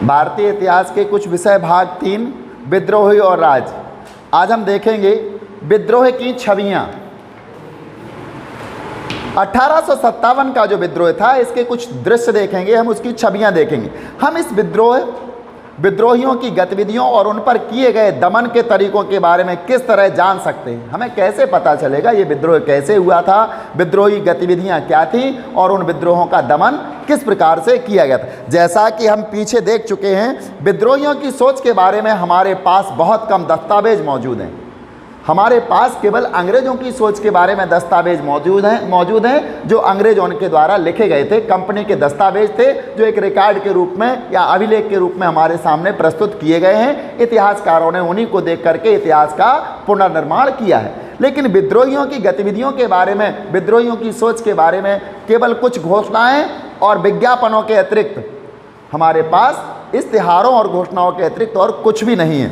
भारतीय इतिहास के कुछ विषय भाग 3 विद्रोही और राज। आज हम देखेंगे विद्रोह की छवियां। 1857 का जो विद्रोह था, इसके कुछ दृश्य देखेंगे, हम उसकी छवियां देखेंगे। हम इस विद्रोहियों की गतिविधियों और उन पर किए गए दमन के तरीकों के बारे में किस तरह जान सकते हैं। हमें कैसे पता चलेगा ये विद्रोह कैसे हुआ था, विद्रोही गतिविधियां क्या थी और उन विद्रोहों का दमन किस प्रकार से किया गया था। जैसा कि हम पीछे देख चुके हैं, विद्रोहियों की सोच के बारे में हमारे पास बहुत कम दस्तावेज मौजूद हैं। हमारे पास केवल अंग्रेजों की सोच के बारे में दस्तावेज मौजूद हैं जो अंग्रेजों के द्वारा लिखे गए थे। कंपनी के दस्तावेज थे जो एक रिकॉर्ड के रूप में या अभिलेख के रूप में हमारे सामने प्रस्तुत किए गए हैं। इतिहासकारों ने उन्हीं को देख करके इतिहास का पुनर्निर्माण किया है। लेकिन विद्रोहियों की गतिविधियों के बारे में, विद्रोहियों की सोच के बारे में केवल कुछ घोषणाएं और विज्ञापनों के अतिरिक्त हमारे पास इश्तिहारों और घोषणाओं के अतिरिक्त और कुछ भी नहीं है।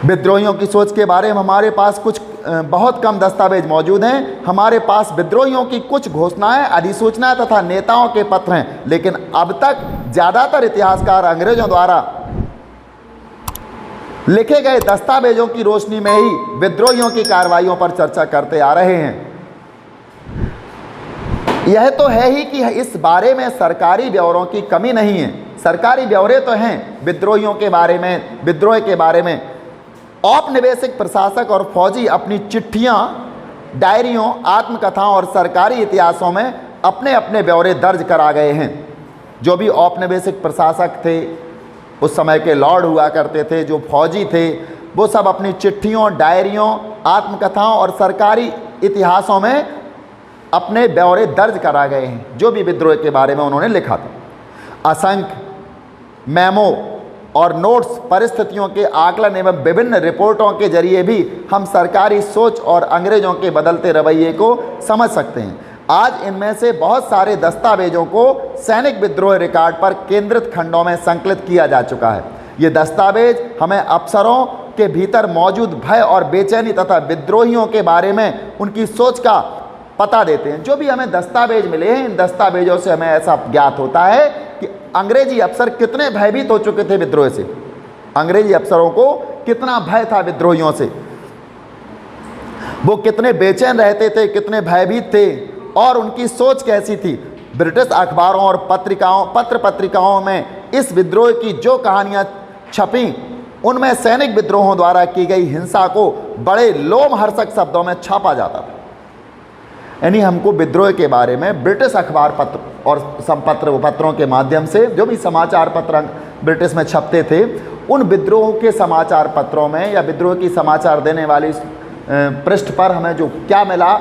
विद्रोहियों की सोच के बारे में हमारे पास कुछ बहुत कम दस्तावेज मौजूद हैं। हमारे पास विद्रोहियों की कुछ घोषणाएं, अधिसूचना तथा नेताओं के पत्र हैं। लेकिन अब तक ज़्यादातर इतिहासकार अंग्रेजों द्वारा लिखे गए दस्तावेजों की रोशनी में ही विद्रोहियों की कार्रवाइयों पर चर्चा करते आ रहे हैं। यह तो है ही कि इस बारे में सरकारी ब्यौरों की कमी नहीं है। सरकारी ब्यौरे तो हैं विद्रोहियों के बारे में, विद्रोह के बारे में। औपनिवेशिक प्रशासक और फौजी अपनी चिट्ठियां, डायरियों, आत्मकथाओं और सरकारी इतिहासों में अपने अपने ब्यौरे दर्ज करा गए हैं। जो भी औपनिवेशिक प्रशासक थे, उस समय के लॉर्ड हुआ करते थे, जो फौजी थे, वो सब अपनी चिट्ठियों, डायरियों, आत्मकथाओं और सरकारी इतिहासों में अपने ब्यौरे दर्ज करा गए हैं जो भी विद्रोह के बारे में उन्होंने लिखा था। असंख्य मेमो और नोट्स, परिस्थितियों के आकलन एवं विभिन्न रिपोर्टों के जरिए भी हम सरकारी सोच और अंग्रेजों के बदलते रवैये को समझ सकते हैं। आज इनमें से बहुत सारे दस्तावेजों को सैनिक विद्रोह रिकॉर्ड पर केंद्रित खंडों में संकलित किया जा चुका है। ये दस्तावेज हमें अफसरों के भीतर मौजूद भय और बेचैनी तथा विद्रोहियों के बारे में उनकी सोच का पता देते हैं। जो भी हमें दस्तावेज मिले हैं, इन दस्तावेजों से हमें ऐसा ज्ञात होता है कि अंग्रेजी अफसर कितने भयभीत हो चुके थे विद्रोह से। अंग्रेजी अफसरों को कितना भय था विद्रोहियों से, वो कितने बेचैन रहते थे, कितने भयभीत थे और उनकी सोच कैसी थी। ब्रिटिश अखबारों और पत्र पत्रिकाओं में इस विद्रोह की जो कहानियाँ छपी, उनमें सैनिक विद्रोहों द्वारा की गई हिंसा को बड़े लोमहर्षक शब्दों में छापा जाता था। यानी हमको विद्रोह के बारे में ब्रिटिश अखबार पत्र और पत्रों के माध्यम से, जो भी समाचार पत्र ब्रिटिश में छपते थे, उन विद्रोह के समाचार पत्रों में या विद्रोह की समाचार देने वाली पृष्ठ पर हमें जो क्या मिला,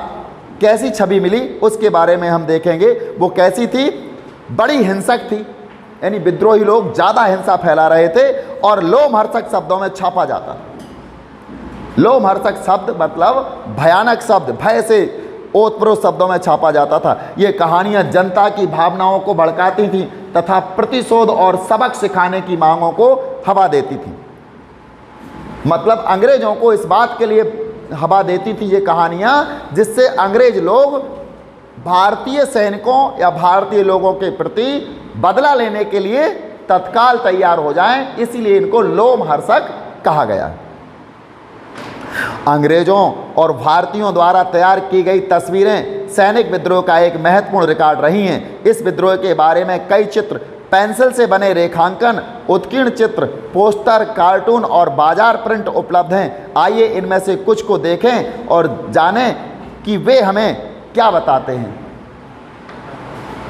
कैसी छवि मिली, उसके बारे में हम देखेंगे। वो कैसी थी? बड़ी हिंसक थी। यानी विद्रोही लोग ज़्यादा हिंसा फैला रहे थे और लोमहर्षक शब्दों में छापा जाता। लोमहर्षक शब्द मतलब भयानक शब्द, भय से ओतप्रोत शब्दों में छापा जाता था। ये कहानियाँ जनता की भावनाओं को भड़काती थीं तथा प्रतिशोध और सबक सिखाने की मांगों को हवा देती थी। मतलब अंग्रेजों को इस बात के लिए हवा देती थी ये कहानियाँ, जिससे अंग्रेज लोग भारतीय सैनिकों या भारतीय लोगों के प्रति बदला लेने के लिए तत्काल तैयार हो जाएं। इसीलिए इनको लोमहर्षक कहा गया। अंग्रेजों और भारतीयों द्वारा तैयार की गई तस्वीरें सैनिक विद्रोह का एक महत्वपूर्ण रिकॉर्ड रही हैं। इस विद्रोह के बारे में कई चित्र, पेंसिल से बने रेखांकन, उत्कीर्ण चित्र, पोस्टर, कार्टून और बाजार प्रिंट उपलब्ध हैं। आइए इनमें से कुछ को देखें और जानें कि वे हमें क्या बताते हैं।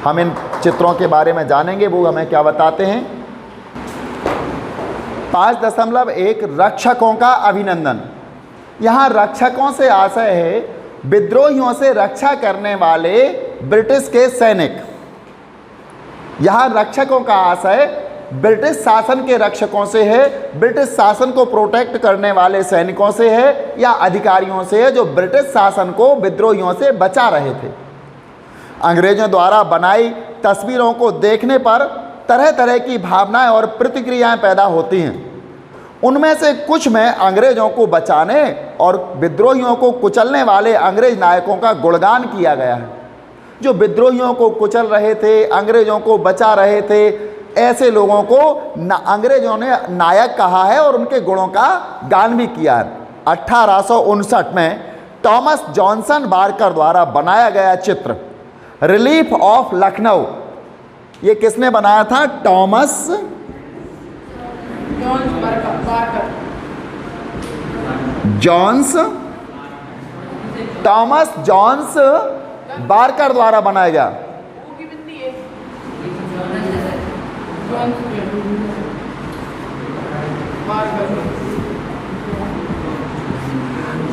हम इन चित्रों के बारे में जानेंगे, वो हमें क्या बताते हैं। 5.1 रक्षकों का अभिनंदन। यहाँ रक्षकों से आशय है विद्रोहियों से रक्षा करने वाले ब्रिटिश के सैनिक। यहाँ रक्षकों का आशय ब्रिटिश शासन के रक्षकों से है, ब्रिटिश शासन को प्रोटेक्ट करने वाले सैनिकों से है या अधिकारियों से है जो ब्रिटिश शासन को विद्रोहियों से बचा रहे थे। अंग्रेजों द्वारा बनाई तस्वीरों को देखने पर तरह तरह की भावनाएं और प्रतिक्रियाएं पैदा होती हैं। उनमें से कुछ में अंग्रेजों को बचाने और विद्रोहियों को कुचलने वाले अंग्रेज नायकों का गुणगान किया गया है। जो विद्रोहियों को कुचल रहे थे, अंग्रेजों को बचा रहे थे, ऐसे लोगों को अंग्रेजों ने नायक कहा है और उनके गुणों का गान भी किया है। 1859 में टॉमस जॉनसन बारकर द्वारा बनाया गया चित्र रिलीफ ऑफ लखनऊ, ये किसने बनाया था? टॉमस जॉन्स बारकर द्वारा बनाया गया।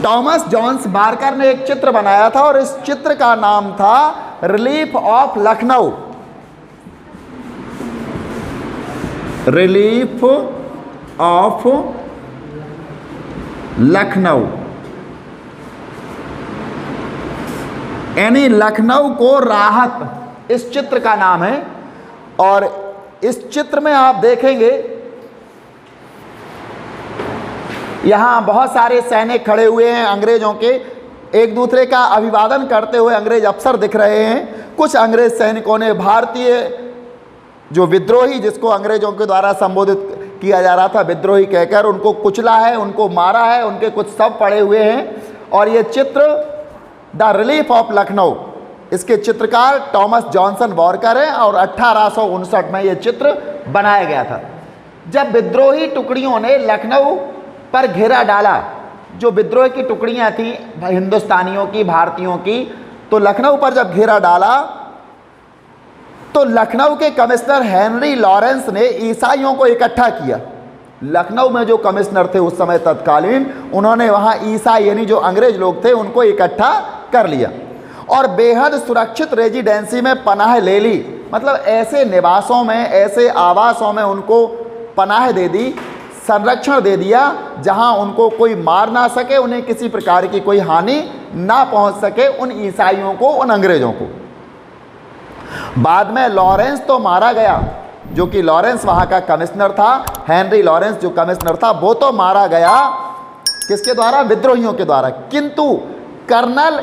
टॉमस जॉन्स बारकर ने एक चित्र बनाया था और इस चित्र का नाम था relief of Lucknow. Relief of Lucknow, यानी लखनऊ को राहत, इस चित्र का नाम है। और इस चित्र में आप देखेंगे यहां बहुत सारे सैनिक खड़े हुए हैं अंग्रेजों के, एक दूसरे का अभिवादन करते हुए अंग्रेज अफसर दिख रहे हैं। कुछ अंग्रेज सैनिकों ने भारतीय जो विद्रोही, जिसको अंग्रेजों के द्वारा संबोधित किया जा रहा था विद्रोही कहकर, उनको कुचला है, उनको मारा है, उनके कुछ शव पड़े हुए हैं। और ये चित्र द रिलीफ ऑफ लखनऊ, इसके चित्रकार टॉमस जॉनसन बारकर हैं और 1859 में ये चित्र बनाया गया था। जब विद्रोही टुकड़ियों ने लखनऊ पर घेरा डाला, जो विद्रोह की टुकड़ियां थी हिंदुस्तानियों की, भारतीयों की, तो लखनऊ पर जब घेरा डाला तो लखनऊ के कमिश्नर हेनरी लॉरेंस ने ईसाइयों को इकट्ठा किया। लखनऊ में जो कमिश्नर थे उस समय तत्कालीन, उन्होंने वहाँ ईसाई यानी जो अंग्रेज लोग थे उनको इकट्ठा कर लिया और बेहद सुरक्षित रेजिडेंसी में पनाह ले ली। मतलब ऐसे निवासों में, ऐसे आवासों में उनको पनाह दे दी, संरक्षण दे दिया जहां उनको कोई मार ना सके, उन्हें किसी प्रकार की कोई हानि ना पहुंच सके, उन ईसाइयों को, उन अंग्रेजों को। बाद में लॉरेंस तो मारा गया, जो कि लॉरेंस वहां का कमिश्नर था, हेनरी लॉरेंस जो कमिश्नर था वो तो मारा गया। किसके द्वारा? विद्रोहियों के द्वारा। किंतु कर्नल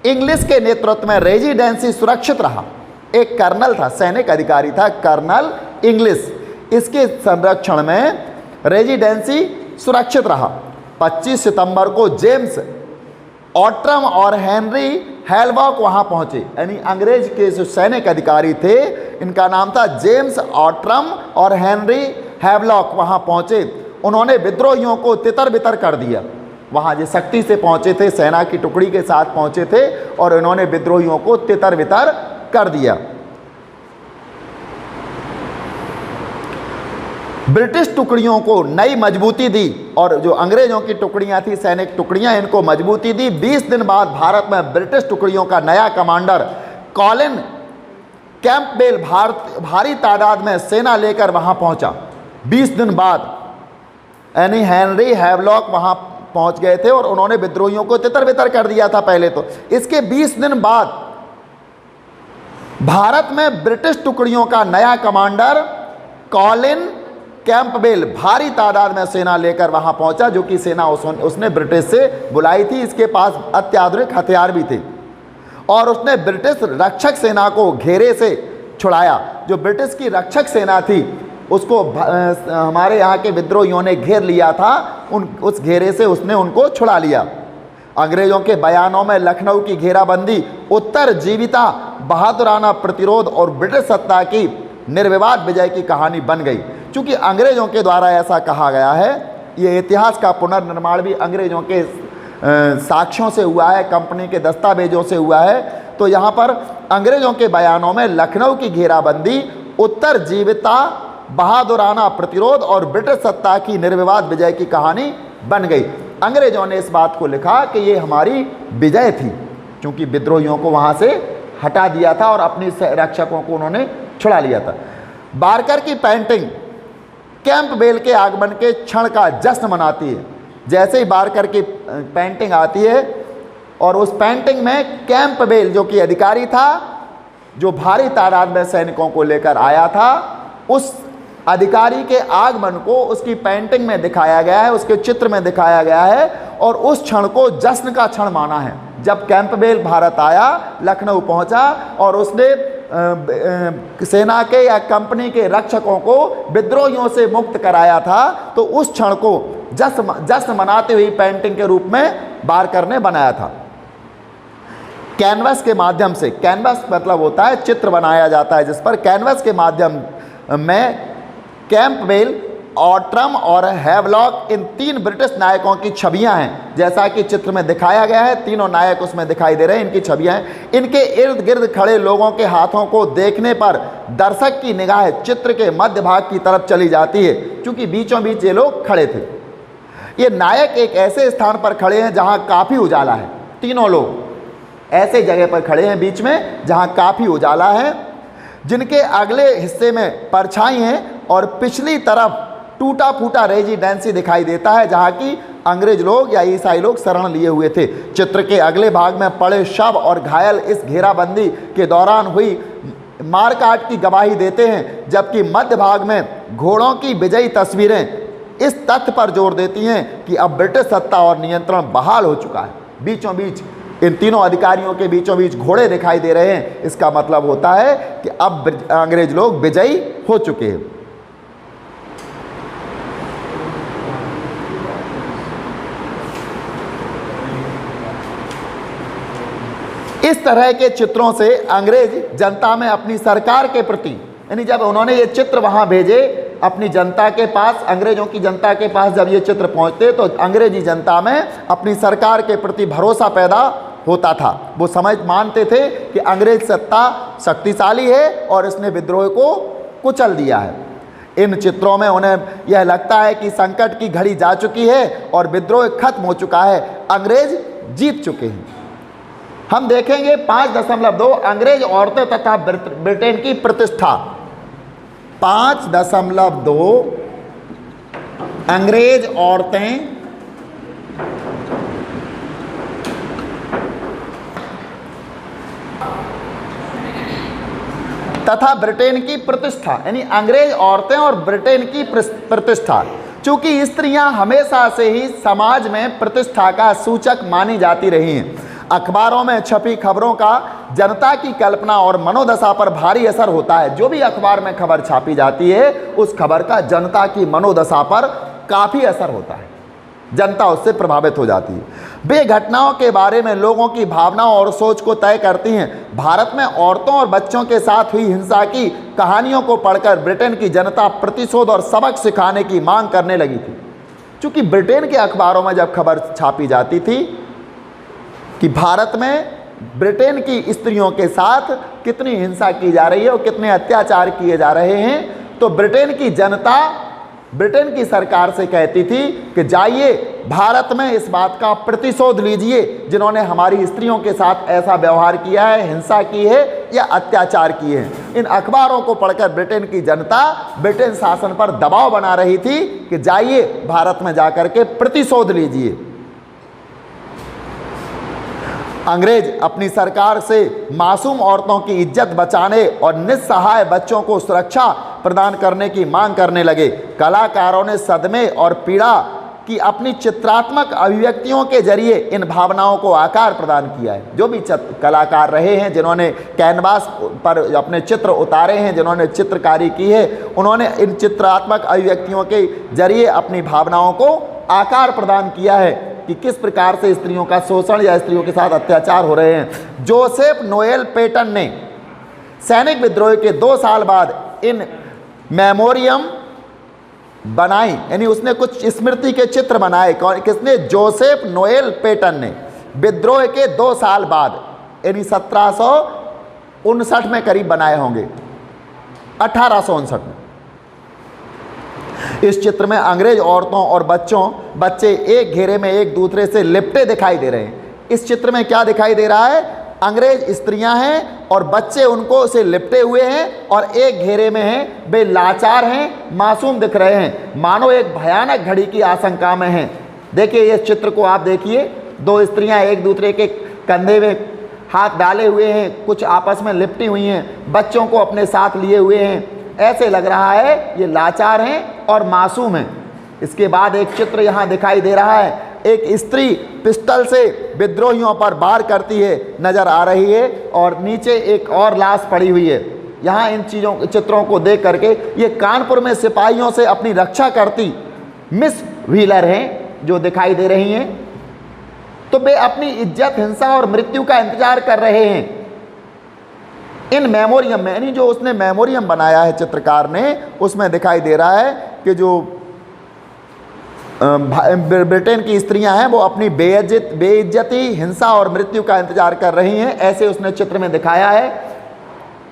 इंग्लिश के नेतृत्व में रेजिडेंसी सुरक्षित रहा। एक कर्नल था, सैनिक अधिकारी था कर्नल इंग्लिश, इसके संरक्षण में रेजिडेंसी सुरक्षित रहा। 25 सितंबर को जेम्स ऑट्रम और हेनरी हैवलॉक वहां पहुंचे, यानी अंग्रेज के जो सैनिक अधिकारी थे इनका नाम था जेम्स ऑट्रम और हेनरी हैवलॉक, वहां पहुंचे। उन्होंने विद्रोहियों को तितर बितर कर दिया। वहां जो सख्ती से पहुंचे थे, सेना की टुकड़ी के साथ पहुंचे थे और इन्होंने विद्रोहियों को तितर बितर कर दिया। ब्रिटिश टुकड़ियों को नई मजबूती दी और जो अंग्रेजों की टुकड़ियां थी, सैनिक टुकड़ियां, इनको मजबूती दी। 20 दिन बाद भारत में ब्रिटिश टुकड़ियों का नया कमांडर कॉलिन कैंपबेल भारी तादाद में सेना लेकर वहां पहुंचा। 20 दिन बाद यानी हेनरी हैवलॉक वहां पहुंच गए थे और उन्होंने विद्रोहियों को तितर बितर कर दिया था पहले तो। इसके 20 दिन बाद भारत में ब्रिटिश टुकड़ियों का नया कमांडर कॉलिन कैंपबेल भारी तादाद में सेना लेकर वहां पहुंचा, जो कि सेना उसने ब्रिटिश से बुलाई थी। इसके पास अत्याधुनिक हथियार भी थे और उसने ब्रिटिश रक्षक सेना को घेरे से छुड़ाया। जो ब्रिटिश की रक्षक सेना थी उसको हमारे यहाँ के विद्रोहियों ने घेर लिया था, उस घेरे से उसने उनको छुड़ा लिया। अंग्रेजों के बयानों में लखनऊ की घेराबंदी उत्तर जीविता बहादुराना प्रतिरोध और ब्रिटिश सत्ता की निर्विवाद विजय की कहानी बन गई। चूंकि अंग्रेजों के द्वारा ऐसा कहा गया है, ये इतिहास का पुनर्निर्माण भी अंग्रेजों के साक्ष्यों से हुआ है, कंपनी के दस्तावेजों से हुआ है। तो यहाँ पर अंग्रेजों के बयानों में लखनऊ की घेराबंदी उत्तर जीविता बहादुराना प्रतिरोध और ब्रिटिश सत्ता की निर्विवाद विजय की कहानी बन गई। अंग्रेजों ने इस बात को लिखा कि ये हमारी विजय थी, क्योंकि विद्रोहियों को वहाँ से हटा दिया था और अपने रक्षकों को उन्होंने छुड़ा लिया था। बारकर की पेंटिंग कैंपबेल के आगमन के क्षण का जश्न मनाती है। जैसे ही बारकर की पेंटिंग आती है और उस पेंटिंग में कैंपबेल जो कि अधिकारी था, जो भारी तादाद में सैनिकों को लेकर आया था, उस अधिकारी के आगमन को उसकी पेंटिंग में दिखाया गया है, उसके चित्र में दिखाया गया है और उस क्षण को जश्न का क्षण माना है। जब कैंपबेल भारत आया, लखनऊ पहुंचा और उसने सेना के या कंपनी के रक्षकों को विद्रोहियों से मुक्त कराया था, तो उस क्षण को जश्न मनाते हुए पेंटिंग के रूप में बारकर ने बनाया था। कैनवस के माध्यम से, कैनवस मतलब होता है चित्र बनाया जाता है जिस पर, कैनवस के माध्यम में कैंपबेल, ऑट्रम और हैवलॉक इन 3 ब्रिटिश नायकों की छवियां हैं, जैसा कि चित्र में दिखाया गया है। तीनों नायक उसमें दिखाई दे रहे हैं, इनकी छवियां हैं। इनके इर्द गिर्द खड़े लोगों के हाथों को देखने पर दर्शक की निगाह चित्र के मध्य भाग की तरफ चली जाती है, क्योंकि बीचों बीच ये लोग खड़े थे। ये नायक एक ऐसे स्थान पर खड़े हैं जहां काफ़ी उजाला है। तीनों लोग ऐसे जगह पर खड़े हैं बीच में जहां काफ़ी उजाला है, जिनके अगले हिस्से में परछाई है और पिछली तरफ टूटा फूटा रेजिडेंसी दिखाई देता है जहां की अंग्रेज लोग या ईसाई लोग शरण लिए हुए थे। चित्र के अगले भाग में पड़े शव और घायल इस घेराबंदी के दौरान हुई मारकाट की गवाही देते हैं, जबकि मध्य भाग में घोड़ों की विजयी तस्वीरें इस तथ्य पर जोर देती हैं कि अब ब्रिटिश सत्ता और नियंत्रण बहाल हो चुका है। बीचों बीच इन तीनों अधिकारियों के बीचों बीच घोड़े दिखाई दे रहे हैं। इसका मतलब होता है कि अब अंग्रेज लोग विजयी हो चुके हैं। इस तरह के चित्रों से अंग्रेज जनता में अपनी सरकार के प्रति, यानी जब उन्होंने ये चित्र वहां भेजे अपनी जनता के पास, अंग्रेजों की जनता के पास जब ये चित्र पहुंचते तो अंग्रेजी जनता में अपनी सरकार के प्रति भरोसा पैदा होता था। वो मानते थे कि अंग्रेज सत्ता शक्तिशाली है और इसने विद्रोह को कुचल दिया है। इन चित्रों में उन्हें यह लगता है कि संकट की घड़ी जा चुकी है और विद्रोह खत्म हो चुका है, अंग्रेज जीत चुके हैं। हम देखेंगे 5.2 अंग्रेज औरतें तथा ब्रिटेन की प्रतिष्ठा। 5.2 अंग्रेज औरतें तथा ब्रिटेन की प्रतिष्ठा, यानी अंग्रेज औरतें और ब्रिटेन की प्रतिष्ठा। चूंकि स्त्रियां हमेशा से ही समाज में प्रतिष्ठा का सूचक मानी जाती रही हैं, अखबारों में छपी खबरों का जनता की कल्पना और मनोदशा पर भारी असर होता है। जो भी अखबार में खबर छापी जाती है उस खबर का जनता की मनोदशा पर काफ़ी असर होता है, जनता उससे प्रभावित हो जाती है। वे घटनाओं के बारे में लोगों की भावनाओं और सोच को तय करती हैं। भारत में औरतों और बच्चों के साथ हुई हिंसा की कहानियों को पढ़कर ब्रिटेन की जनता प्रतिशोध और सबक सिखाने की मांग करने लगी थी। चूँकि ब्रिटेन के अखबारों में जब खबर छापी जाती थी कि भारत में ब्रिटेन की स्त्रियों के साथ कितनी हिंसा की जा रही है और कितने अत्याचार किए जा रहे हैं, तो ब्रिटेन की जनता ब्रिटेन की सरकार से कहती थी कि जाइए भारत में इस बात का प्रतिशोध लीजिए जिन्होंने हमारी स्त्रियों के साथ ऐसा व्यवहार किया है, हिंसा की है या अत्याचार किए हैं। इन अखबारों को पढ़कर ब्रिटेन की जनता ब्रिटेन शासन पर दबाव बना रही थी कि जाइए भारत में जाकर के प्रतिशोध लीजिए। अंग्रेज अपनी सरकार से मासूम औरतों की इज्जत बचाने और निस्सहाय बच्चों को सुरक्षा प्रदान करने की मांग करने लगे। कलाकारों ने सदमे और पीड़ा की अपनी चित्रात्मक अभिव्यक्तियों के जरिए इन भावनाओं को आकार प्रदान किया है। जो भी कलाकार रहे हैं जिन्होंने कैनवास पर अपने चित्र उतारे हैं, जिन्होंने चित्रकारी की है, उन्होंने इन चित्रात्मक अभिव्यक्तियों के जरिए अपनी भावनाओं को आकार प्रदान किया है कि किस प्रकार से स्त्रियों का शोषण या स्त्रियों के साथ अत्याचार हो रहे हैं। जोसेफ नोएल पेटन ने सैनिक विद्रोह के 2 साल बाद इन मेमोरियम बनाई, यानी उसने कुछ स्मृति के चित्र बनाए। किसने? जोसेफ नोएल पेटन ने विद्रोह के 2 साल बाद, यानी 1759 में करीब बनाए होंगे, 1859 में। इस चित्र में अंग्रेज औरतों और बच्चे एक घेरे में एक दूसरे से लिपटे दिखाई दे रहे हैं। इस चित्र में क्या दिखाई दे रहा है? अंग्रेज स्त्रियां हैं और बच्चे उनको से लिपटे हुए हैं और एक घेरे में हैं। वे लाचार हैं, मासूम दिख रहे हैं, मानो एक भयानक घड़ी की आशंका में हैं। देखिए इस चित्र को आप देखिए, 2 स्त्रियां एक दूसरे के कंधे में हाथ डाले हुए हैं, कुछ आपस में लिपटी हुई हैं, बच्चों को अपने साथ लिए हुए हैं। ऐसे लग रहा है ये लाचार हैं और मासूम हैं। इसके बाद एक चित्र यहाँ दिखाई दे रहा है, एक स्त्री पिस्टल से विद्रोहियों पर वार करती है नजर आ रही है, और नीचे एक और लाश पड़ी हुई है। यहाँ इन चित्रों को देख करके ये कानपुर में सिपाहियों से अपनी रक्षा करती मिस व्हीलर हैं जो दिखाई दे रही हैं। तो वे अपनी इज्जत, हिंसा और मृत्यु का इंतजार कर रहे हैं। इन मेमोरियम में, यानी जो उसने मेमोरियम बनाया है चित्रकार ने, उसमें दिखाई दे रहा है कि जो ब्रिटेन की स्त्रियां हैं वो अपनी बेइज्जती, हिंसा और मृत्यु का इंतजार कर रही हैं, ऐसे उसने चित्र में दिखाया है।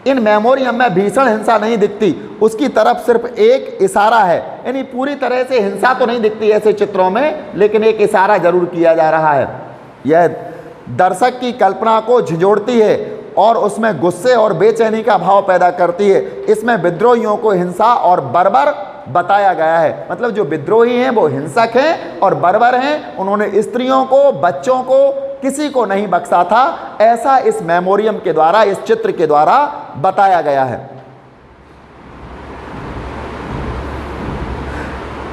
इन मेमोरियम में भीषण हिंसा नहीं दिखती, उसकी तरफ सिर्फ एक इशारा है, यानी पूरी तरह से हिंसा तो नहीं दिखती ऐसे चित्रों में, लेकिन एक इशारा जरूर किया जा रहा है। यह दर्शक की कल्पना को झिझोड़ती है और उसमें गुस्से और बेचैनी का भाव पैदा करती है। इसमें विद्रोहियों को हिंसा और बर्बर बताया गया है, मतलब जो विद्रोही हैं वो हिंसक हैं और बर्बर हैं। उन्होंने स्त्रियों को, बच्चों को, किसी को नहीं बख्शा था, ऐसा इस मेमोरियम के द्वारा, इस चित्र के द्वारा बताया गया है।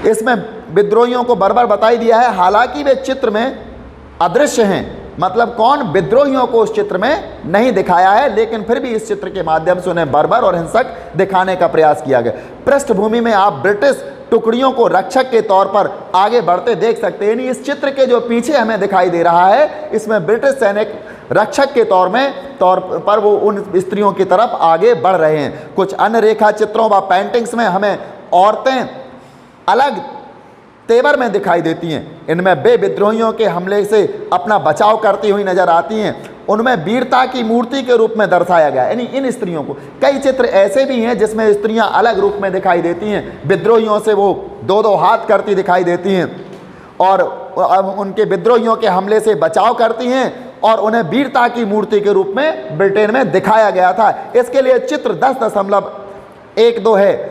इसमें विद्रोहियों को बर्बर बताई दिया है, हालांकि वे चित्र में अदृश्य हैं, मतलब कौन, विद्रोहियों को उस चित्र में नहीं दिखाया है, लेकिन फिर भी इस चित्र के माध्यम से उन्हें बर्बर और हिंसक दिखाने का प्रयास किया गया। पृष्ठभूमि में आप ब्रिटिश टुकड़ियों को रक्षक के तौर पर आगे बढ़ते देख सकते हैं। इस चित्र के जो पीछे हमें दिखाई दे रहा है, इसमें ब्रिटिश सैनिक रक्षक के तौर पर वो उन स्त्रियों की तरफ आगे बढ़ रहे हैं। कुछ अन्य रेखा चित्रों व पेंटिंग्स में हमें औरतें अलग तेवर में दिखाई देती हैं। इनमें वे विद्रोहियों के हमले से अपना बचाव करती हुई नजर आती हैं। उनमें वीरता की मूर्ति के रूप में दर्शाया गया, यानी इन स्त्रियों को। कई चित्र ऐसे भी हैं जिसमें स्त्रियां अलग रूप में दिखाई देती हैं, विद्रोहियों से वो दो दो हाथ करती दिखाई देती हैं और उनके विद्रोहियों के हमले से बचाव करती हैं, और उन्हें वीरता की मूर्ति के रूप में ब्रिटेन में दिखाया गया था। इसके लिए चित्र 10.12 है।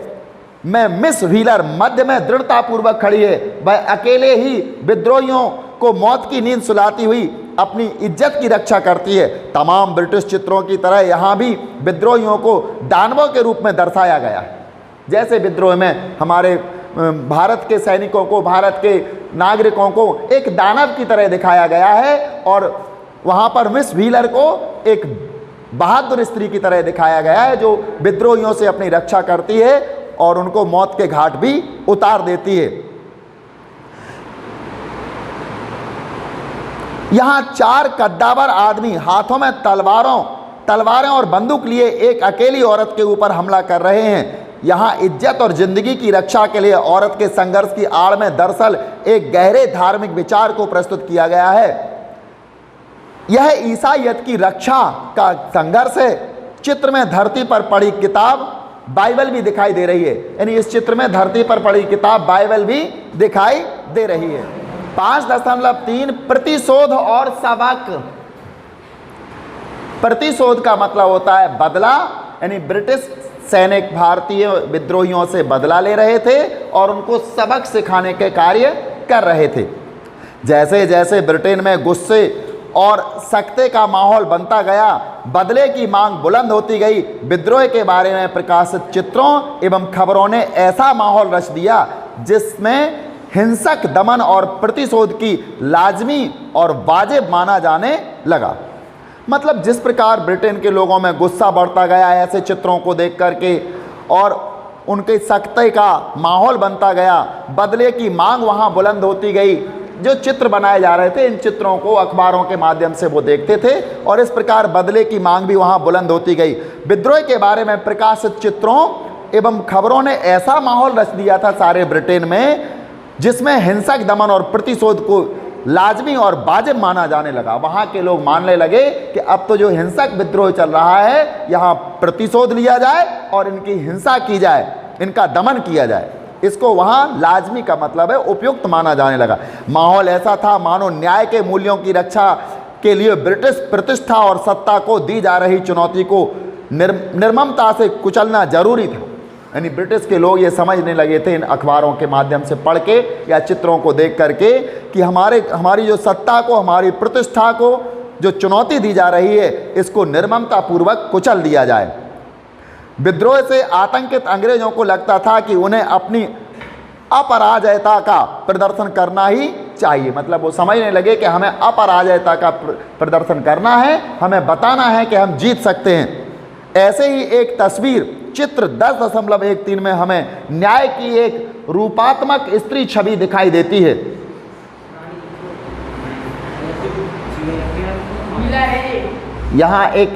मैं मिस व्हीलर मध्य में दृढ़तापूर्वक खड़ी है, वह अकेले ही विद्रोहियों को मौत की नींद सुलाती हुई अपनी इज्जत की रक्षा करती है। तमाम ब्रिटिश चित्रों की तरह यहाँ भी विद्रोहियों को दानवों के रूप में दर्शाया गया है। जैसे विद्रोह में हमारे भारत के सैनिकों को, भारत के नागरिकों को एक दानव की तरह दिखाया गया है, और वहाँ पर मिस व्हीलर को एक बहादुर स्त्री की तरह दिखाया गया है जो विद्रोहियों से अपनी रक्षा करती है और उनको मौत के घाट भी उतार देती है। यहां 4 कद्दावर आदमी हाथों में तलवारें और बंदूक लिए एक अकेली औरत के ऊपर हमला कर रहे हैं। यहां इज्जत और जिंदगी की रक्षा के लिए औरत के संघर्ष की आड़ में दरअसल एक गहरे धार्मिक विचार को प्रस्तुत किया गया है। यह ईसाईयत की रक्षा का संघर्ष है। चित्र में धरती पर पड़ी किताब बाइबल भी दिखाई दे रही है, यानी इस चित्र में धरती पर पड़ी किताब बाइबल भी दिखाई दे रही है। 5.3 प्रतिशोध और सबक। प्रतिशोध का मतलब होता है बदला, यानी ब्रिटिश सैनिक भारतीय विद्रोहियों से बदला ले रहे थे और उनको सबक सिखाने के कार्य कर रहे थे। जैसे जैसे ब्रिटेन में गुस्से और सख्ते का माहौल बनता गया, बदले की मांग बुलंद होती गई। विद्रोह के बारे में प्रकाशित चित्रों एवं खबरों ने ऐसा माहौल रच दिया जिसमें हिंसक दमन और प्रतिशोध की लाजमी और वाजिब माना जाने लगा। मतलब जिस प्रकार ब्रिटेन के लोगों में गुस्सा बढ़ता गया ऐसे चित्रों को देख करके, और उनके सख्ते का माहौल बनता गया, बदले की मांग वहाँ बुलंद होती गई। जो चित्र बनाए जा रहे थे, इन चित्रों को अखबारों के माध्यम से वो देखते थे और इस प्रकार बदले की मांग भी वहाँ बुलंद होती गई। विद्रोह के बारे में प्रकाशित चित्रों एवं खबरों ने ऐसा माहौल रच दिया था सारे ब्रिटेन में जिसमें हिंसक दमन और प्रतिशोध को लाजमी और वाजिब माना जाने लगा। वहाँ के लोग मानने लगे कि अब तो जो हिंसक विद्रोह चल रहा है, यहाँ प्रतिशोध लिया जाए और इनकी हिंसा की जाए, इनका दमन किया जाए। इसको वहाँ लाजमी का मतलब है उपयुक्त माना जाने लगा। माहौल ऐसा था मानो न्याय के मूल्यों की रक्षा के लिए ब्रिटिश प्रतिष्ठा और सत्ता को दी जा रही चुनौती को निर्ममता से कुचलना जरूरी था। यानी ब्रिटिश के लोग ये समझने लगे थे इन अखबारों के माध्यम से पढ़ के या चित्रों को देख करके कि हमारी जो सत्ता को, हमारी प्रतिष्ठा को जो चुनौती दी जा रही है, इसको निर्ममता पूर्वक कुचल दिया जाए। विद्रोह से आतंकित अंग्रेजों को लगता था कि उन्हें अपनी अपराजयता का प्रदर्शन करना ही चाहिए, मतलब वो समझने लगे कि हमें अपराजयता का प्रदर्शन करना है, हमें बताना है कि हम जीत सकते हैं। ऐसे ही एक तस्वीर चित्र 10.13 में हमें न्याय की एक रूपात्मक स्त्री छवि दिखाई देती है। यहाँ एक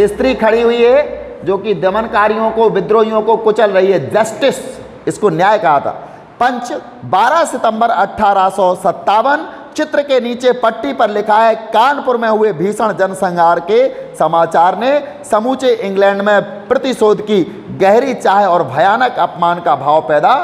स्त्री खड़ी हुई है जो कि दमनकारियों को, विद्रोहियों को कुचल रही है। जस्टिस, इसको न्याय कहा था। पंच 12 सितंबर 1857। चित्र के नीचे पट्टी पर लिखा है, कानपुर में हुए भीषण जनसंहार के समाचार ने समूचे इंग्लैंड में प्रतिशोध की गहरी चाह और भयानक अपमान का भाव पैदा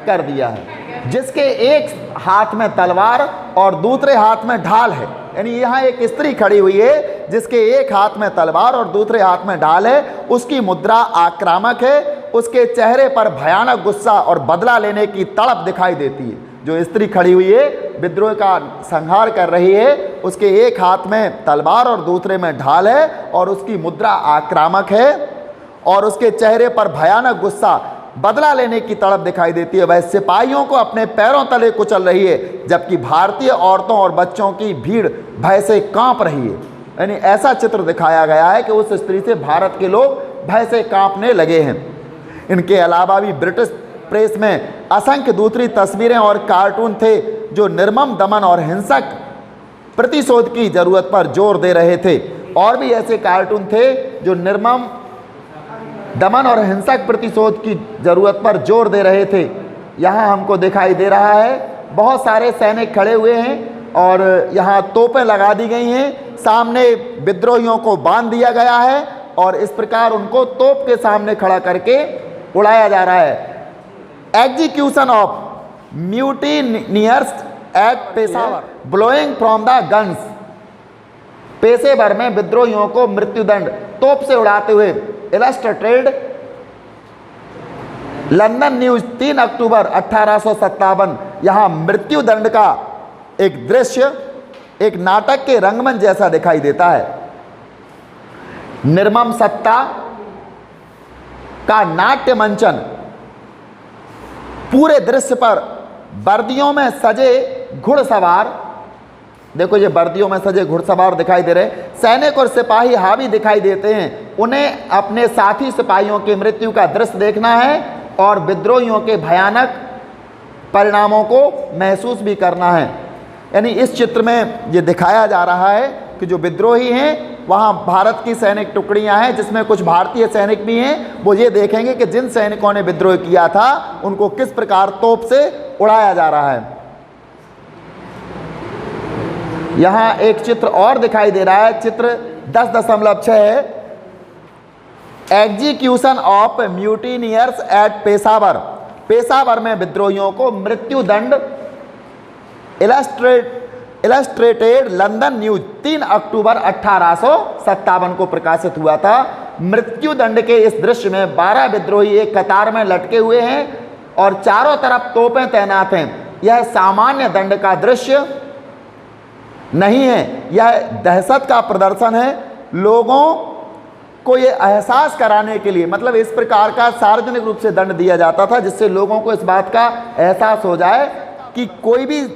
कर दिया है। जिसके एक हाथ में तलवार और दूसरे हाथ में ढाल है, यानी यहाँ एक स्त्री खड़ी हुई है जिसके एक हाथ में तलवार और दूसरे हाथ में ढाल है। उसकी मुद्रा आक्रामक है, उसके चेहरे पर भयानक गुस्सा और बदला लेने की तड़प दिखाई देती है। जो स्त्री खड़ी हुई है, विद्रोह का संहार कर रही है, उसके एक हाथ में तलवार और दूसरे में ढाल है और उसकी मुद्रा आक्रामक है और उसके चेहरे पर भयानक गुस्सा, बदला लेने की तड़प दिखाई देती है। वह सिपाहियों को अपने पैरों तले कुचल रही है, जबकि भारतीय औरतों और बच्चों की भीड़ भय से कांप रही है। यानी ऐसा चित्र दिखाया गया है कि उस स्त्री से भारत के लोग भय से कांपने लगे हैं। इनके अलावा भी ब्रिटिश प्रेस में असंख्य दूसरी तस्वीरें और कार्टून थे जो निर्मम दमन और हिंसक प्रतिशोध की जरूरत पर जोर दे रहे थे। और भी ऐसे कार्टून थे जो निर्मम दमन और हिंसक प्रतिशोध की जरूरत पर जोर दे रहे थे। यहाँ हमको दिखाई दे रहा है बहुत सारे सैनिक खड़े हुए हैं और यहाँ तोपें लगा दी गई हैं। सामने विद्रोहियों को बांध दिया गया है और इस प्रकार उनको तोप के सामने खड़ा करके उड़ाया जा रहा है। Execution of mutineers at Peshawar blowing from the guns. Peshawar में विद्रोहियों को मृत्युदंड तोप से उड़ाते हुए। Illustrated London News 3 October 1857। यहाँ मृत्युदंड का एक दृश्य एक नाटक के रंगमंच जैसा दिखाई देता है। निर्मम सत्ता का नाट्य मंचन। पूरे दृश्य पर वर्दियों में सजे घुड़सवार, देखो ये वर्दियों में सजे घुड़सवार दिखाई दे रहे। सैनिक और सिपाही हावी दिखाई देते हैं। उन्हें अपने साथी सिपाहियों की मृत्यु का दृश्य देखना है और विद्रोहियों के भयानक परिणामों को महसूस भी करना है। यानी इस चित्र में ये दिखाया जा रहा है कि जो विद्रोही हैं वहाँ भारत की सैनिक टुकड़ियाँ हैं जिसमें कुछ भारतीय सैनिक भी हैं। वो ये देखेंगे कि जिन सैनिकों ने विद्रोह किया था उनको किस प्रकार तोप से उड़ाया जा रहा है। यहाँ एक चित्र और दिखाई दे रहा है, चित्र 10.6 है। Execution of mutineers at Peshawar. Peshawar में विद्रोहियों को मृत्युदंड। इलस्ट्रेटेड लंदन न्यूज 3 अक्टूबर 1857 को प्रकाशित हुआ था। मृत्युदंड के इस दृश्य में 12 विद्रोही एक कतार में लटके हुए हैं और चारों तरफ तोपें तैनात हैं। यह सामान्य दंड का दृश्य नहीं है, यह दहशत का प्रदर्शन है। लोगों को यह एहसास कराने के लिए, मतलब इस प्रकार का सार्वजनिक रूप से दंड दिया जाता था जिससे लोगों को इस बात का एहसास हो जाए कि कोई भी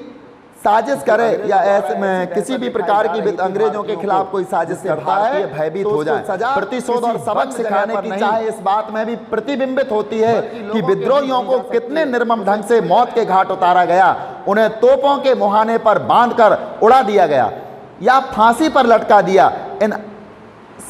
साजिश करे या ऐसे में किसी भी प्रकार की अंग्रेजों के खिलाफ कोई साजिश करता है, भयभीत हो जाए। प्रतिशोध और सबक सिखाने की चाहे इस बात में भी प्रतिबिंबित होती है कि विद्रोहियों को कितने निर्मम ढंग से मौत के घाट उतारा गया। उन्हें तोपों के मुहाने पर बांधकर उड़ा दिया गया या फांसी पर लटका दिया। इन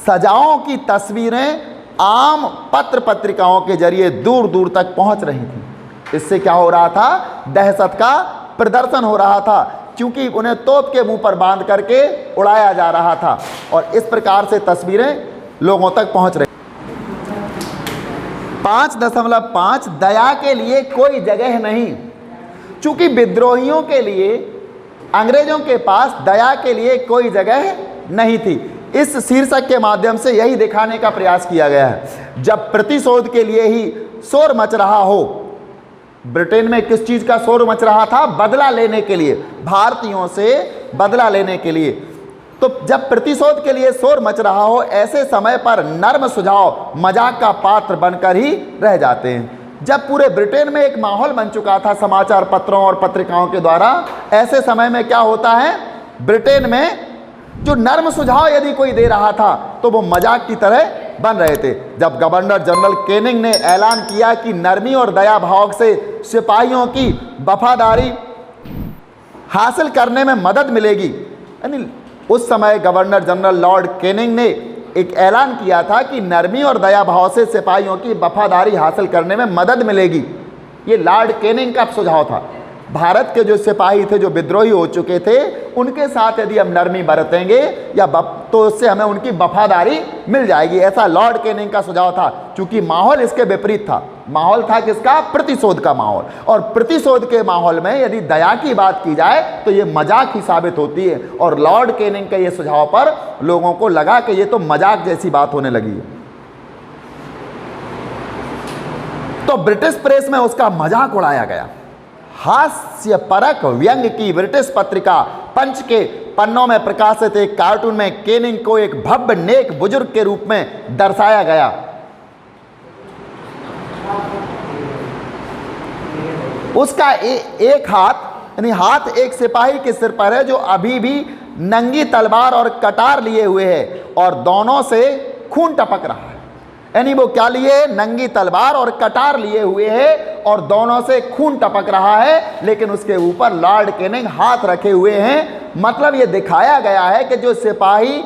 सजाओं की तस्वीरें आम पत्र पत्रिकाओं के जरिए दूर दूर तक पहुंच रही थी। इससे क्या हो रहा था? दहशत का प्रदर्शन हो रहा था, क्योंकि उन्हें तोप के मुंह पर बांध करके उड़ाया जा रहा था और इस प्रकार से तस्वीरें लोगों तक पहुंच रही। 5.5 दया के लिए कोई जगह नहीं। चूंकि विद्रोहियों के लिए, अंग्रेजों के पास दया के लिए कोई जगह नहीं थी। इस शीर्षक के माध्यम से यही दिखाने का प्रयास किया गया है। जब प्रतिशोध के लिए ही शोर मच रहा हो, ब्रिटेन में किस चीज का शोर मच रहा था? बदला लेने के लिए, भारतीयों से बदला लेने के लिए। तो जब प्रतिशोध के लिए शोर मच रहा हो, ऐसे समय पर नर्म सुझाव मजाक का पात्र बनकर ही रह जाते हैं। जब पूरे ब्रिटेन में एक माहौल बन चुका था समाचार पत्रों और पत्रिकाओं के द्वारा, ऐसे समय में क्या होता है, ब्रिटेन में जो नर्म सुझाव यदि कोई दे रहा था तो वो मजाक की तरह बन रहे थे। जब गवर्नर जनरल केनिंग ने ऐलान किया कि नरमी और दया भाव से सिपाहियों की वफादारी हासिल करने में मदद मिलेगी, यानी उस समय गवर्नर जनरल लॉर्ड केनिंग ने एक ऐलान किया था कि नरमी और दया भाव से सिपाहियों की वफादारी हासिल करने में मदद मिलेगी। ये लॉर्ड केनिंग का सुझाव था। भारत के जो सिपाही थे, जो विद्रोही हो चुके थे, उनके साथ यदि हम नरमी बरतेंगे या तो उससे हमें उनकी वफादारी मिल जाएगी, ऐसा लॉर्ड केनिंग का सुझाव था। क्योंकि माहौल इसके विपरीत था। माहौल था किसका? प्रतिशोध का माहौल। और प्रतिशोध के माहौल में यदि दया की बात की जाए तो ये मजाक ही साबित होती है। और लॉर्ड केनिंग के ये सुझाव पर लोगों को लगा कि ये तो मजाक जैसी बात होने लगी है, तो ब्रिटिश प्रेस में उसका मजाक उड़ाया गया। हास्यपरक व्यंग की ब्रिटिश पत्रिका पंच के पन्नों में प्रकाशित एक कार्टून में केनिंग को एक भव्य नेक बुजुर्ग के रूप में दर्शाया गया। उसका एक हाथ, यानी हाथ एक सिपाही के सिर पर है जो अभी भी नंगी तलवार और कटार लिए हुए है और दोनों से खून टपक रहा है। यानी वो क्या लिए? नंगी तलवार और कटार लिए हुए है और दोनों से खून टपक रहा है, लेकिन उसके ऊपर लॉर्ड केनिंग हाथ रखे हुए हैं। मतलब ये दिखाया गया है कि जो सिपाही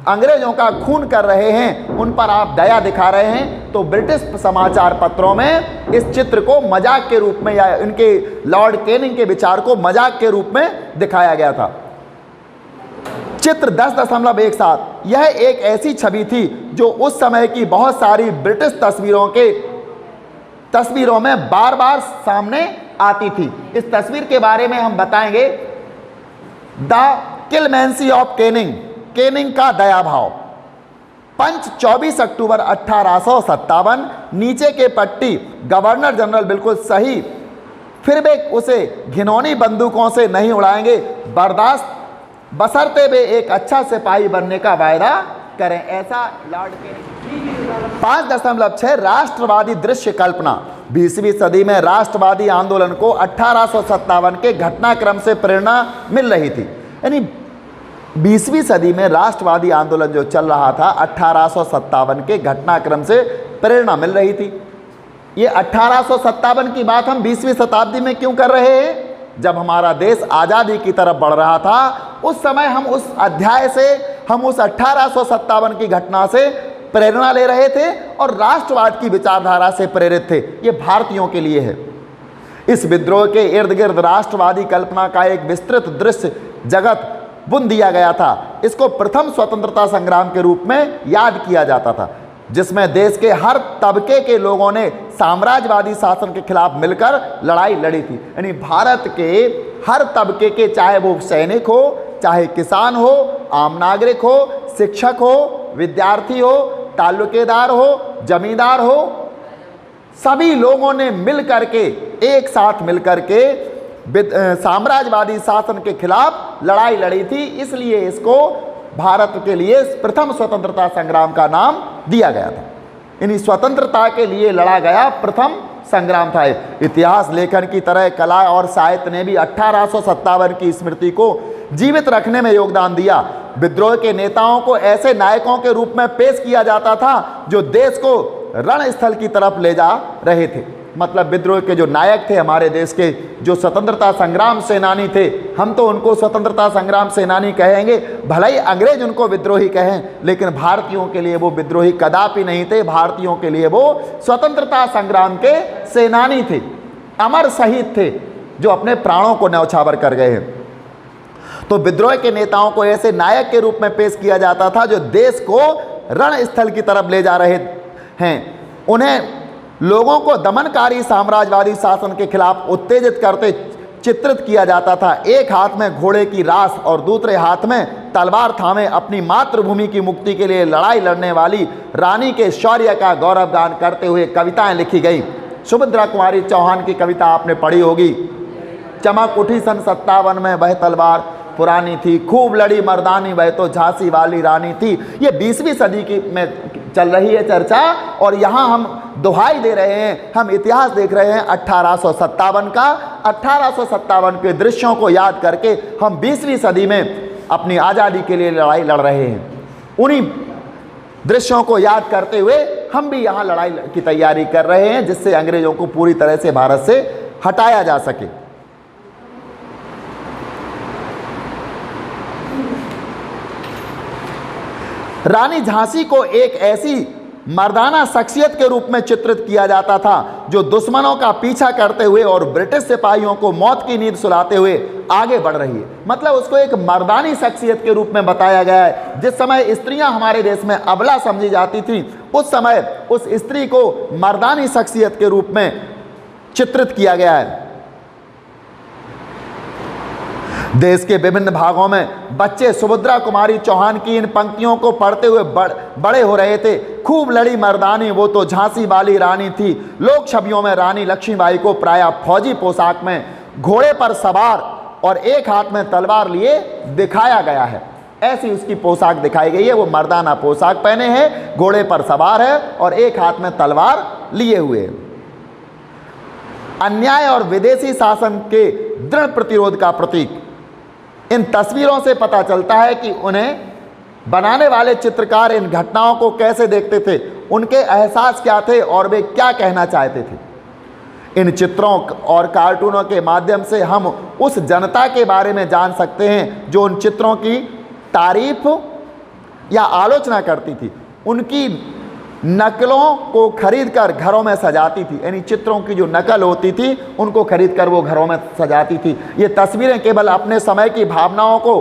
अंग्रेजों का खून कर रहे हैं उन पर आप दया दिखा रहे हैं। तो ब्रिटिश समाचार पत्रों में इस चित्र को मजाक के रूप में, या इनके लॉर्ड केनिंग के विचार को मजाक के रूप में दिखाया गया था। चित्र 10.17 यह एक ऐसी छवि थी जो उस समय की बहुत सारी ब्रिटिश तस्वीरों में बार बार सामने आती थी। इस तस्वीर के बारे में हम बताएंगे। द किलमेंसी ऑफ केनिंग, केनिंग का दया भाव। पंच 24 अक्टूबर 1857। नीचे के पट्टी गवर्नर जनरल बिल्कुल सही, फिर वे उसे घिनौनी बंदूकों से नहीं उड़ाएंगे, बर्दाश्त बशर्ते वे एक अच्छा सिपाही बनने का वायदा करें, ऐसा लॉर्ड केनिंग। 5.6 राष्ट्रवादी दृश्य कल्पना। 20वीं सदी में राष्ट्रवादी आंदोलन को 1857 के घटनाक्रम से प्रेरणा मिल रही थी। यानी 20वीं सदी में राष्ट्रवादी आंदोलन जो चल रहा था 1857 के घटनाक्रम से प्रेरणा मिल रही थी। ये 1857 की बात हम 20वीं शताब्दी में क्यों कर रहे हैं? जब हमारा देश आज़ादी की तरफ बढ़ रहा था, उस समय हम उस अध्याय से, हम उस 1857 की घटना से प्रेरणा ले रहे थे और राष्ट्रवाद की विचारधारा से प्रेरित थे। ये भारतीयों के लिए है। इस विद्रोह के इर्द गिर्द राष्ट्रवादी कल्पना का एक विस्तृत दृश्य जगत बुन दिया गया था। इसको प्रथम स्वतंत्रता संग्राम के रूप में याद किया जाता था, जिसमें देश के हर तबके के लोगों ने साम्राज्यवादी शासन के खिलाफ मिलकर लड़ाई लड़ी थी। यानी भारत के हर तबके के, चाहे वो सैनिक हो, चाहे किसान हो, आम नागरिक हो, शिक्षक हो, विद्यार्थी हो, ताल्लुकेदार हो, जमींदार हो, सभी लोगों ने मिल करके, एक साथ मिल करके साम्राज्यवादी शासन के खिलाफ लड़ाई लड़ी थी। इसलिए इसको भारत के लिए प्रथम स्वतंत्रता संग्राम का नाम दिया गया था। यानी स्वतंत्रता के लिए लड़ा गया प्रथम संग्राम था। इतिहास लेखन की तरह कला और साहित्य ने भी 1857 की स्मृति को जीवित रखने में योगदान दिया। विद्रोह के नेताओं को ऐसे नायकों के रूप में पेश किया जाता था जो देश को रणस्थल की तरफ ले जा रहे थे। मतलब विद्रोह के जो नायक थे हमारे देश के, जो स्वतंत्रता संग्राम सेनानी थे, हम तो उनको स्वतंत्रता संग्राम सेनानी कहेंगे, भले ही अंग्रेज उनको विद्रोही कहें, लेकिन भारतीयों के लिए वो विद्रोही कदापि नहीं थे। भारतीयों के लिए वो स्वतंत्रता संग्राम के सेनानी थे, अमर शहीद थे, जो अपने प्राणों को न्यौछावर कर गए हैं। तो विद्रोह के नेताओं को ऐसे नायक के रूप में पेश किया जाता था जो देश को रणस्थल की तरफ ले जा रहे हैं। उन्हें लोगों को दमनकारी साम्राज्यवादी शासन के खिलाफ उत्तेजित करते चित्रित किया जाता था। एक हाथ में घोड़े की रास और दूसरे हाथ में तलवार थामे अपनी मातृभूमि की मुक्ति के लिए लड़ाई लड़ने वाली रानी के शौर्य का गौरवगान करते हुए कविताएं लिखी गई। सुभद्रा कुमारी चौहान की कविता आपने पढ़ी होगी। चमक उठी सन 57 में वह तलवार पुरानी थी, खूब लड़ी मर्दानी वह तो झांसी वाली रानी थी। ये 20वीं सदी की में चल रही है चर्चा, और यहाँ हम दुहाई दे रहे हैं, हम इतिहास देख रहे हैं 1857 का। 1857 के दृश्यों को याद करके हम 20वीं सदी में अपनी आज़ादी के लिए लड़ाई लड़ रहे हैं। उन्हीं दृश्यों को याद करते हुए हम भी यहाँ लड़ाई की तैयारी कर रहे हैं, जिससे अंग्रेजों को पूरी तरह से भारत से हटाया जा सके। रानी झांसी को एक ऐसी मर्दाना शख्सियत के रूप में चित्रित किया जाता था जो दुश्मनों का पीछा करते हुए और ब्रिटिश सिपाहियों को मौत की नींद सुलाते हुए आगे बढ़ रही है। मतलब उसको एक मर्दानी शख्सियत के रूप में बताया गया है। जिस समय स्त्रियां हमारे देश में अबला समझी जाती थी, उस समय उस स्त्री को मर्दानी शख्सियत के रूप में चित्रित किया गया है। देश के विभिन्न भागों में बच्चे सुभद्रा कुमारी चौहान की इन पंक्तियों को पढ़ते हुए बड़े हो रहे थे। खूब लड़ी मर्दानी वो तो झांसी वाली रानी थी। लोक छवियों में रानी लक्ष्मीबाई को प्रायः फौजी पोशाक में घोड़े पर सवार और एक हाथ में तलवार लिए दिखाया गया है। ऐसी उसकी पोशाक दिखाई गई है। वो मर्दाना पोशाक पहने हैं, घोड़े पर सवार है और एक हाथ में तलवार लिए हुए। अन्याय और विदेशी शासन के दृढ़ प्रतिरोध का प्रतीक इन तस्वीरों से पता चलता है कि उन्हें बनाने वाले चित्रकार इन घटनाओं को कैसे देखते थे, उनके एहसास क्या थे और वे क्या कहना चाहते थे। इन चित्रों और कार्टूनों के माध्यम से हम उस जनता के बारे में जान सकते हैं जो उन चित्रों की तारीफ या आलोचना करती थी। उनकी नकलों को खरीदकर घरों में सजाती थी। यानी चित्रों की जो नकल होती थी उनको खरीदकर वो घरों में सजाती थी। ये तस्वीरें केवल अपने समय की भावनाओं को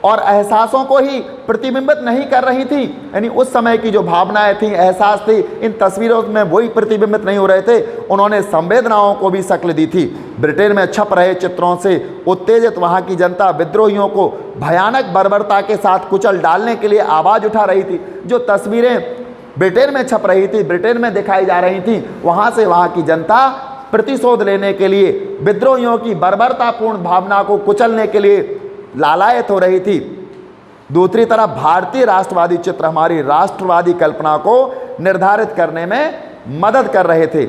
और एहसासों को ही प्रतिबिंबित नहीं कर रही थी, यानी उस समय की जो भावनाएं थी, एहसास थी, इन तस्वीरों में वही प्रतिबिंबित नहीं हो रहे थे। उन्होंने संवेदनाओं को भी शक्ल दी थी। ब्रिटेन में छप रहे चित्रों से उत्तेजित वहाँ की जनता विद्रोहियों को भयानक बर्बरता के साथ कुचल डालने के लिए आवाज़ उठा रही थी। जो तस्वीरें ब्रिटेन में छप रही थी, ब्रिटेन में दिखाई जा रही थी, वहाँ से वहाँ की जनता प्रतिशोध लेने के लिए, विद्रोहियों की बर्बरतापूर्ण भावना को कुचलने के लिए लालायत हो रही थी। दूसरी तरफ भारतीय राष्ट्रवादी चित्र हमारी राष्ट्रवादी कल्पना को निर्धारित करने में मदद कर रहे थे।